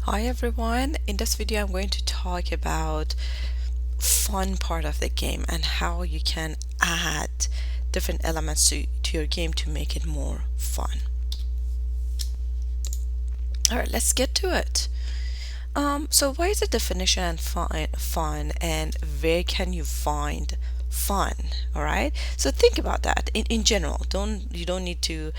Hi everyone, in this video I'm going to talk about fun part of the game and how you can add different elements to your game to make it more fun. Alright, let's get to it. So what is the definition and fun and where can you find fun? All right, so think about that in general. You don't need to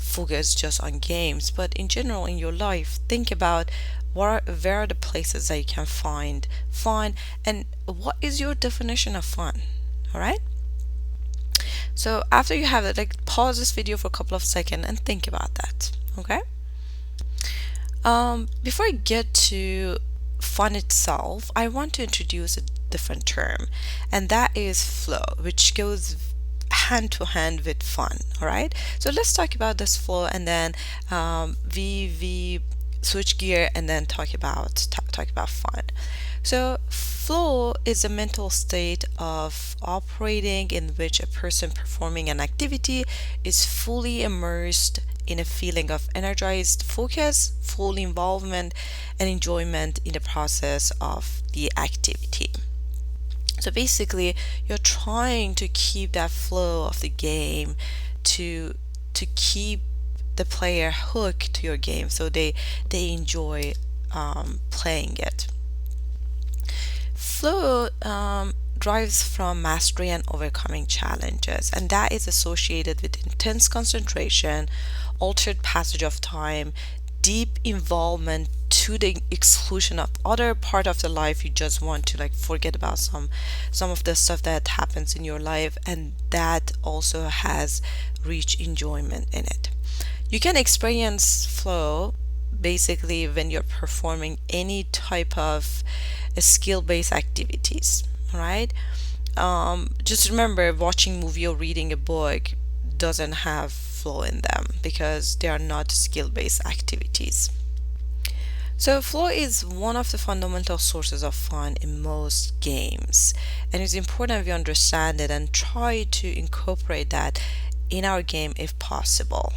focus just on games, but in general in your life, think about where are the places that you can find fun and what is your definition of fun. All right, so after you have it, like, pause this video for a couple of seconds and think about that. Okay. Before I get to fun itself, I want to introduce a different term, and that is flow, which goes hand to hand with fun. All right, so let's talk about this flow, and then we switch gear and then talk about fun. So flow is a mental state of operating in which a person performing an activity is fully immersed in a feeling of energized focus, full involvement, and enjoyment in the process of the activity. So basically, you're trying to keep that flow of the game to keep the player hooked to your game, so they enjoy playing it. Flow drives from mastery and overcoming challenges, and that is associated with intense concentration, altered passage of time, deep involvement to the exclusion of other part of the life. You just want to, like, forget about some of the stuff that happens in your life, and that also has rich enjoyment in it. You can experience flow basically when you're performing any type of skill-based activities, right? Just remember, watching movie or reading a book doesn't have flow in them because they are not skill-based activities. So flow is one of the fundamental sources of fun in most games, and it's important we understand it and try to incorporate that in our game if possible.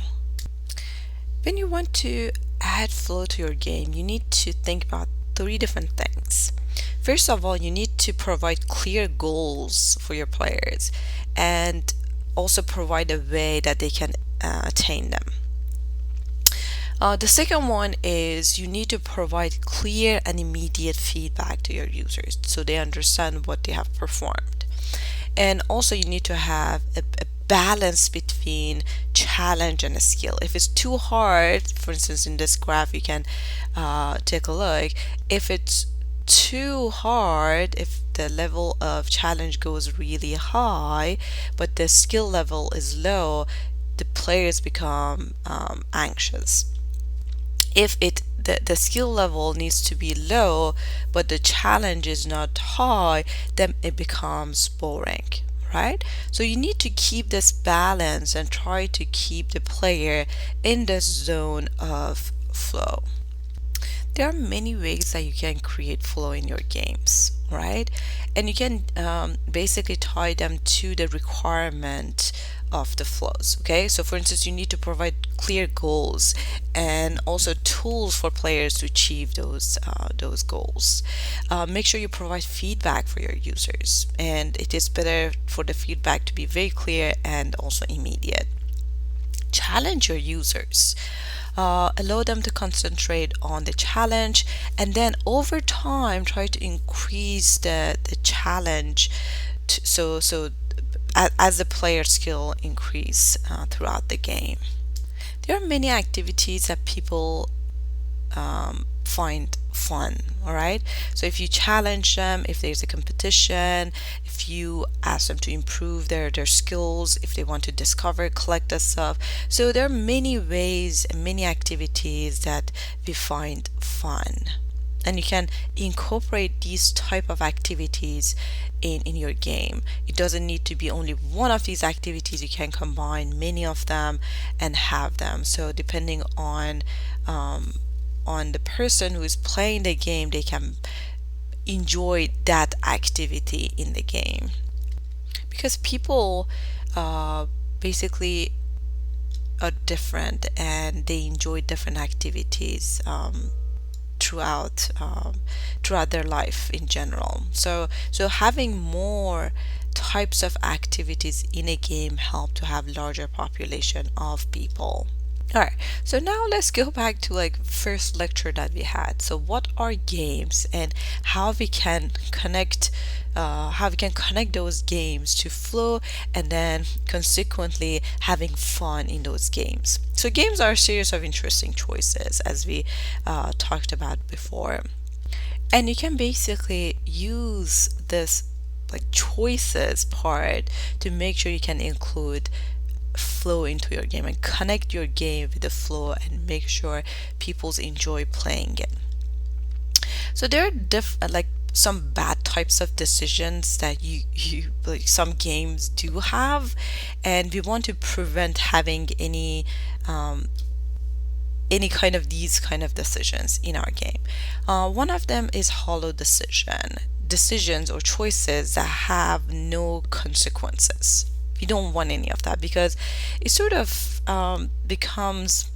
When you want to add flow to your game, you need to think about three different things. First of all, you need to provide clear goals for your players and also provide a way that they can attain them. The second one is you need to provide clear and immediate feedback to your users so they understand what they have performed. And also, you need to have a balance between challenge and a skill. If it's too hard, for instance, in this graph, you can take a look. If it's too hard, if the level of challenge goes really high, but the skill level is low, the players become anxious. If the skill level needs to be low but the challenge is not high, then it becomes boring, right? So you need to keep this balance and try to keep the player in this zone of flow. There are many ways that you can create flow in your games, right? And you can basically tie them to the requirement of the flows. Okay, so for instance, you need to provide clear goals and also tools for players to achieve those goals. Make sure you provide feedback for your users, and it is better for the feedback to be very clear and also immediate. Challenge your users. Allow them to concentrate on the challenge, and then over time try to increase the challenge as the player skill increase throughout the game. There are many activities that people find fun. All right, so if you challenge them, if there's a competition, if you ask them to improve their skills, if they want to discover, collect the stuff, so there are many ways and many activities that we find fun, and you can incorporate these type of activities in your game. It doesn't need to be only one of these activities. You can combine many of them and have them, so depending on the person who is playing the game, they can enjoy that activity in the game, because people basically are different and they enjoy different activities throughout their life in general. So having more types of activities in a game help to have larger population of people. All right, so now let's go back to like first lecture that we had. So what are games and how we can connect those games to flow and then consequently having fun in those games. So games are a series of interesting choices as we talked about before. And you can basically use this like choices part to make sure you can include flow into your game and connect your game with the flow and make sure people enjoy playing it. So there are like some bad types of decisions that you like some games do have, and we want to prevent having any kind of these kind of decisions in our game. One of them is hollow decisions or choices that have no consequences. We don't want any of that because it sort of becomes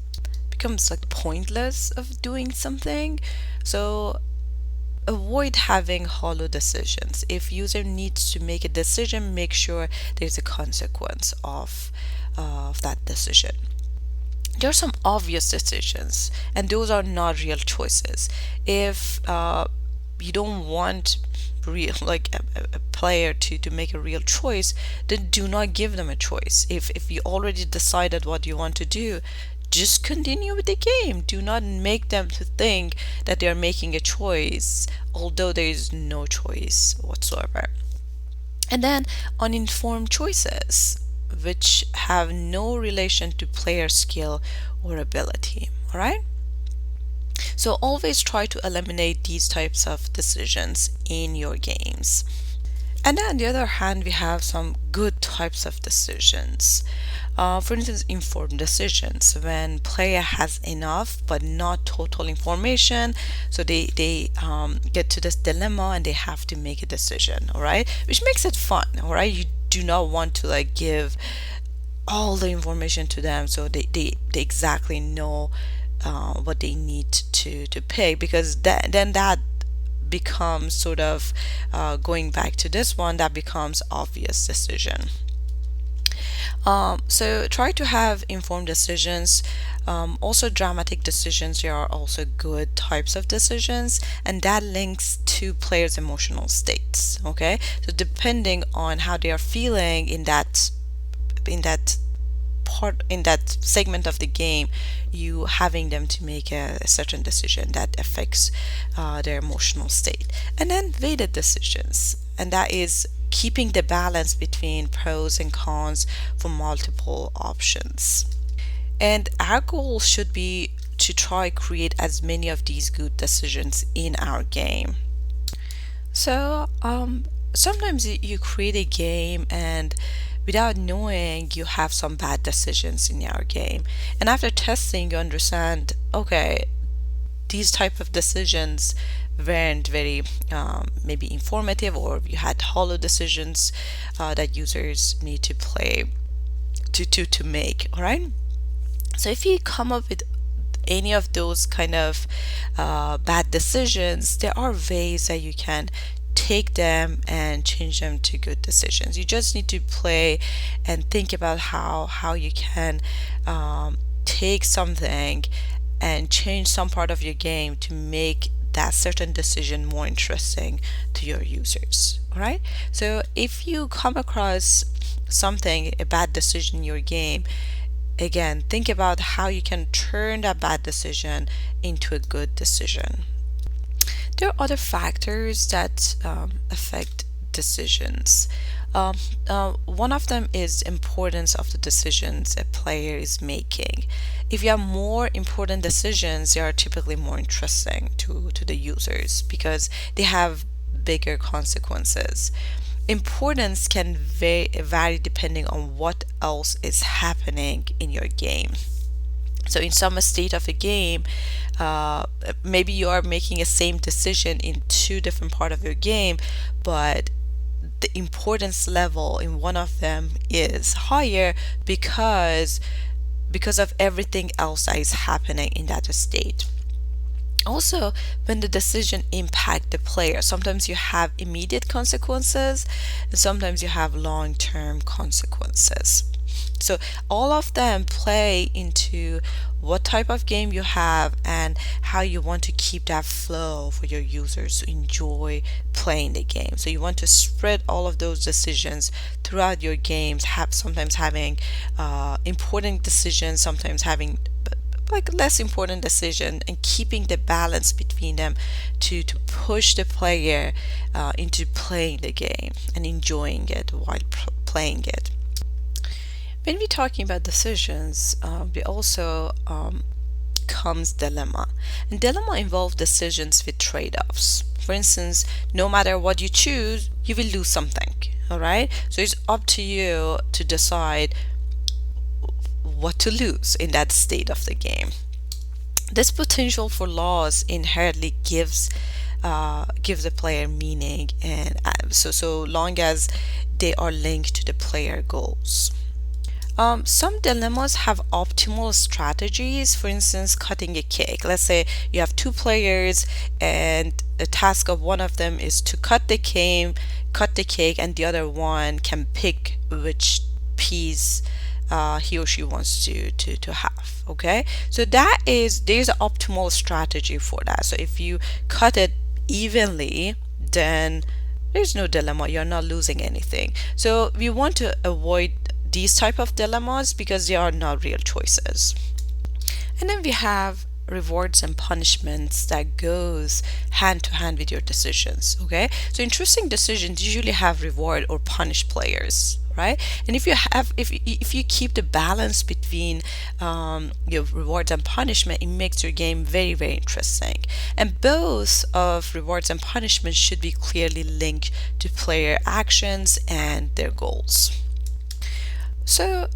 like pointless of doing something. So avoid having hollow decisions. If user needs to make a decision, make sure there's a consequence of that decision. There are some obvious decisions, and those are not real choices. If you don't want real like a player to make a real choice, then do not give them a choice. If you already decided what you want to do, just continue with the game. Do not make them to think that they are making a choice, although there is no choice whatsoever. And then uninformed choices, which have no relation to player skill or ability. All right? So always try to eliminate these types of decisions in your games. And then on the other hand, we have some good types of decisions. For instance, informed decisions, when player has enough but not total information, so they get to this dilemma and they have to make a decision, all right, which makes it fun. All right, you do not want to like give all the information to them so they exactly know what they need to pay, because then that becomes sort of going back to this one, that becomes obvious decision. So try to have informed decisions. Also, dramatic decisions are also good types of decisions, and that links to players' emotional states. Okay, so depending on how they are feeling in that part, in that segment of the game, you having them to make a certain decision that affects their emotional state. And then weighted decisions, and that is keeping the balance between pros and cons for multiple options. And our goal should be to try create as many of these good decisions in our game. So sometimes you create a game and without knowing you have some bad decisions in your game, and after testing you understand, okay, these type of decisions weren't very maybe informative, or you had hollow decisions that users need to play to make. All right, so if you come up with any of those kind of bad decisions, there are ways that you can take them and change them to good decisions. You just need to play and think about how you can take something and change some part of your game to make that certain decision more interesting to your users. All right, so if you come across something, a bad decision in your game, again, think about how you can turn that bad decision into a good decision. There are other factors that affect decisions. One of them is importance of the decisions a player is making. If you have more important decisions, they are typically more interesting to the users because they have bigger consequences. Importance can vary depending on what else is happening in your game. So in some state of a game, maybe you are making a same decision in two different part of your game, but the importance level in one of them is higher because of everything else that is happening in that state. Also, when the decision impact the player, sometimes you have immediate consequences and sometimes you have long-term consequences. So all of them play into what type of game you have and how you want to keep that flow for your users to enjoy playing the game. So you want to spread all of those decisions throughout your games, have sometimes having important decisions, sometimes having like less important decision, and keeping the balance between them to push the player into playing the game and enjoying it while playing it. When we're talking about decisions, we also comes dilemma. And dilemma involve decisions with trade-offs. For instance, no matter what you choose, you will lose something. All right. So it's up to you to decide what to lose in that state of the game. This potential for loss inherently gives the player meaning, and so long as they are linked to the player goals. Some dilemmas have optimal strategies. For instance, cutting a cake. Let's say you have two players, and the task of one of them is to cut the cake, and the other one can pick which piece he or she wants to have. Okay, so there's an optimal strategy for that. So if you cut it evenly, then there's no dilemma. You're not losing anything. So we want to avoid these type of dilemmas because they are not real choices. And then we have rewards and punishments that goes hand to hand with your decisions. Okay, so interesting decisions usually have reward or punish players, right? And if you keep the balance between your rewards and punishment, it makes your game very, very interesting. And both of rewards and punishment should be clearly linked to player actions and their goals. So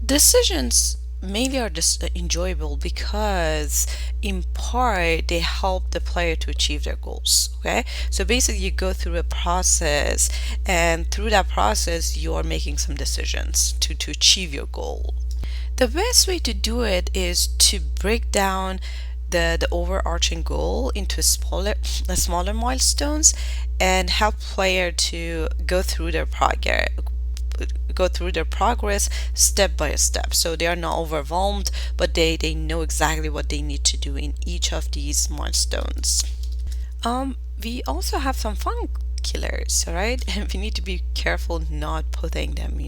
decisions mainly are just enjoyable because in part they help the player to achieve their goals. Okay, so basically you go through a process, and through that process you are making some decisions to achieve your goal. The best way to do it is to break down the overarching goal into smaller milestones and help player to go through their progress step by step, so they are not overwhelmed, but they know exactly what they need to do in each of these milestones. We also have some fun killers, all right? And we need to be careful not putting them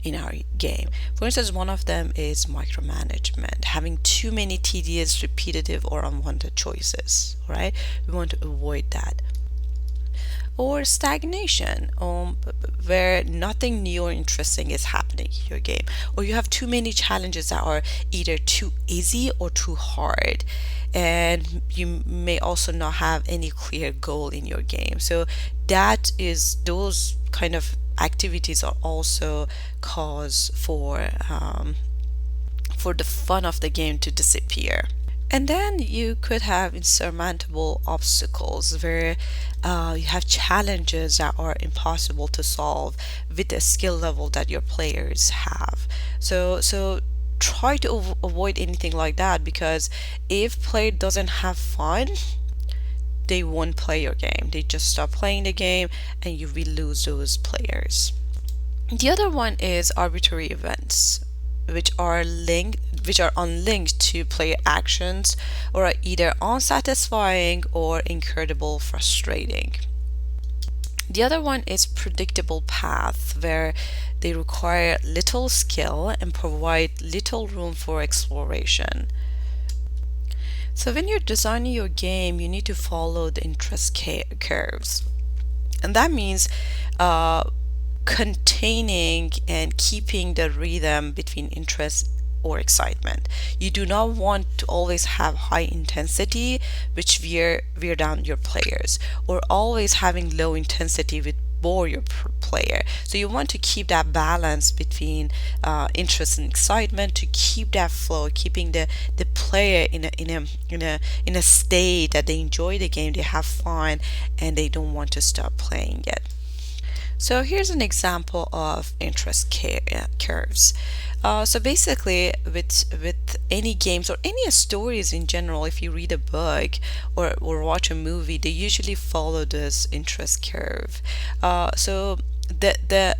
in our game. For instance, one of them is micromanagement, having too many tedious, repetitive, or unwanted choices, right? We want to avoid that. Or stagnation, where nothing new or interesting is happening in your game, or you have too many challenges that are either too easy or too hard, and you may also not have any clear goal in your game. So those kind of activities are also cause for the fun of the game to disappear. And then you could have insurmountable obstacles where you have challenges that are impossible to solve with the skill level that your players have. So try to avoid anything like that, because if player doesn't have fun, they won't play your game. They just stop playing the game, and you will lose those players. The other one is arbitrary events, which are unlinked to player actions, or are either unsatisfying or incredible frustrating. The other one is predictable path, where they require little skill and provide little room for exploration. So when you're designing your game, you need to follow the interest curves. And that means containing and keeping the rhythm between interest or excitement. You do not want to always have high intensity, which wear down your players, or always having low intensity, which bore your player. So you want to keep that balance between interest and excitement, to keep that flow, keeping the player in a state that they enjoy the game, they have fun, and they don't want to stop playing it. So here's an example of curves. So basically, with any games or any stories in general, if you read a book or watch a movie, they usually follow this interest curve. So the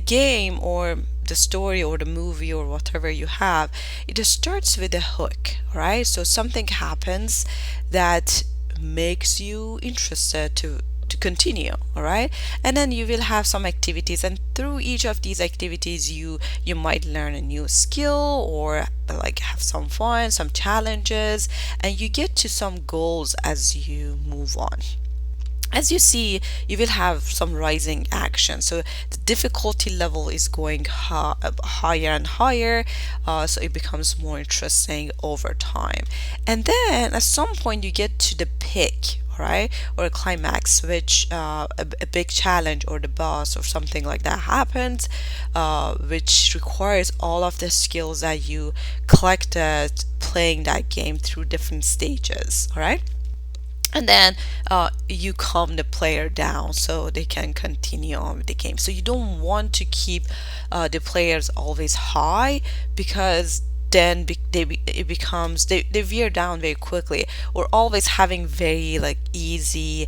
game or the story or the movie or whatever you have, it just starts with a hook, right? So something happens that makes you interested to continue, all right? And then you will have some activities, and through each of these activities you might learn a new skill or like have some fun, some challenges, and you get to some goals as you move on. As you see, you will have some rising action. So the difficulty level is going higher and higher, so it becomes more interesting over time. And then at some point, you get to the peak, right, or a climax, which a big challenge or the boss or something like that happens, which requires all of the skills that you collected playing that game through different stages, all right? And then you calm the player down so they can continue on with the game. So you don't want to keep the players always high, because then it becomes they veer down very quickly, or always having very like easy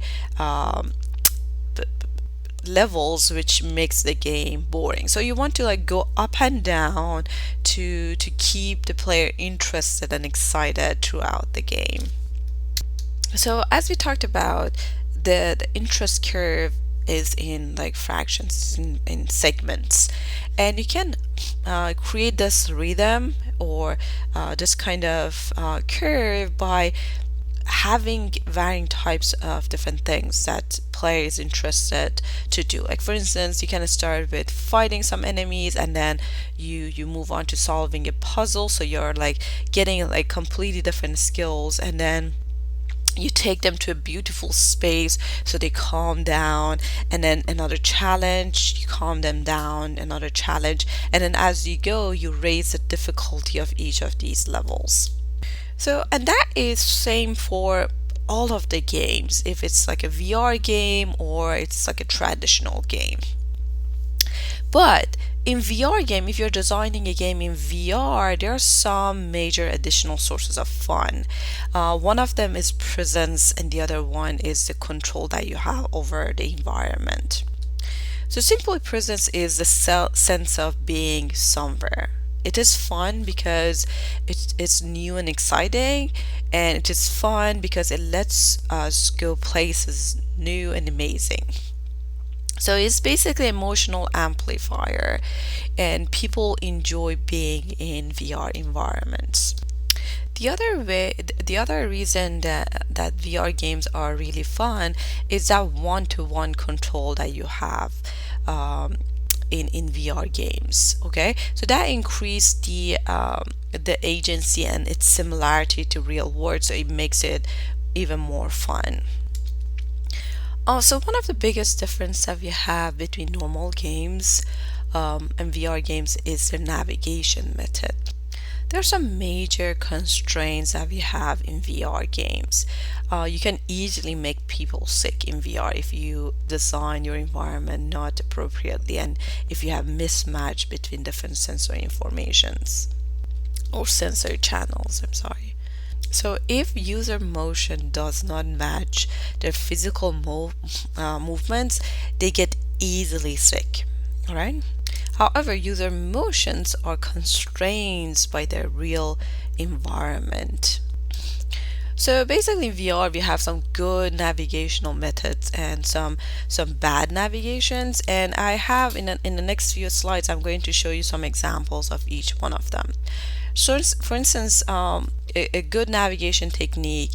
levels, which makes the game boring. So you want to like go up and down to keep the player interested and excited throughout the game. So as we talked about, the interest curve is in like fractions, in segments, and you can create this rhythm or this kind of curve by having varying types of different things that player is interested to do. Like for instance, you can start with fighting some enemies, and then you move on to solving a puzzle, so you're like getting like completely different skills, and then you take them to a beautiful space so they calm down, and then another challenge, you calm them down, another challenge, and then as you go you raise the difficulty of each of these levels. So, and that is same for all of the games, if it's like a VR game or it's like a traditional game. But in VR game, if you're designing a game in VR, there are some major additional sources of fun. One of them is presence, and the other one is the control that you have over the environment. So simply, presence is the sense of being somewhere. It is fun because it's new and exciting, and it is fun because it lets us go places new and amazing. So it's basically emotional amplifier, and people enjoy being in VR environments. The other reason that VR games are really fun is that one-to-one control that you have in VR games. Okay, so that increase the agency and its similarity to real world, so it makes it even more fun. Also, one of the biggest difference that we have between normal games and VR games is the navigation method. There are some major constraints that we have in VR games. You can easily make people sick in VR if you design your environment not appropriately, and if you have mismatch between different sensory informations or sensory channels, I'm sorry. So if user motion does not match their physical movements, they get easily sick. All right. However, user motions are constrained by their real environment. So basically in VR we have some good navigational methods and some bad navigations, and I have in the next few slides I'm going to show you some examples of each one of them. So for instance, a good navigation technique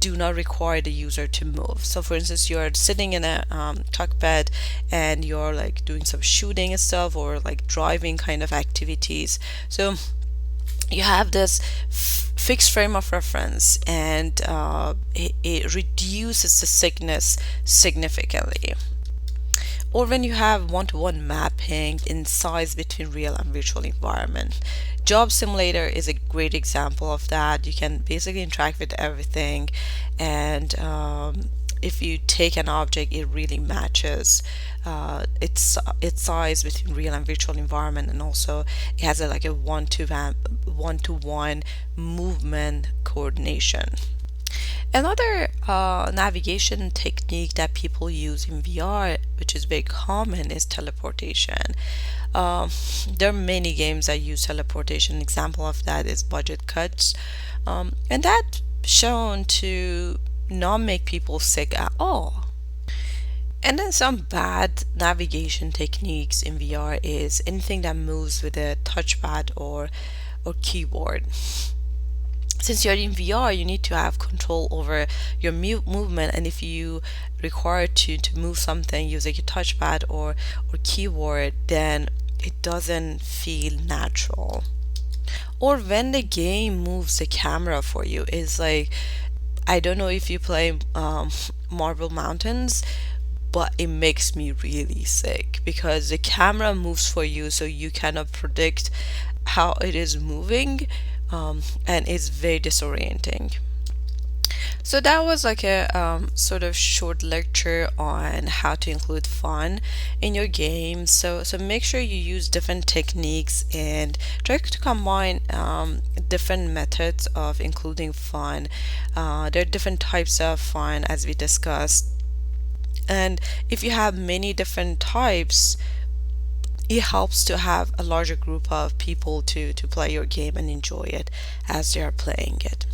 do not require the user to move. So for instance, you're sitting in a cockpit and you're like doing some shooting and stuff, or like driving kind of activities. So you have this fixed frame of reference, and it reduces the sickness significantly. Or when you have one-to-one mapping in size between real and virtual environment. Job Simulator is a great example of that. You can basically interact with everything, and if you take an object, it really matches its size between real and virtual environment, and also it has like a one to one movement coordination. Another navigation technique that people use in VR, which is very common, is teleportation. Um, there are many games that use teleportation. Example of that is Budget Cuts, and that shown to not make people sick at all. And then some bad navigation techniques in VR is anything that moves with a touchpad or keyboard. Since you're in VR, you need to have control over your movement, and if you require to move something using a touchpad or keyboard, then it doesn't feel natural. Or when the game moves the camera for you, it's like, I don't know if you play Marble Mountains, but it makes me really sick because the camera moves for you, so you cannot predict how it is moving, and it's very disorienting. So that was like a sort of short lecture on how to include fun in your game. So make sure you use different techniques and try to combine different methods of including fun. There are different types of fun as we discussed, and if you have many different types, it helps to have a larger group of people to play your game and enjoy it as they are playing it.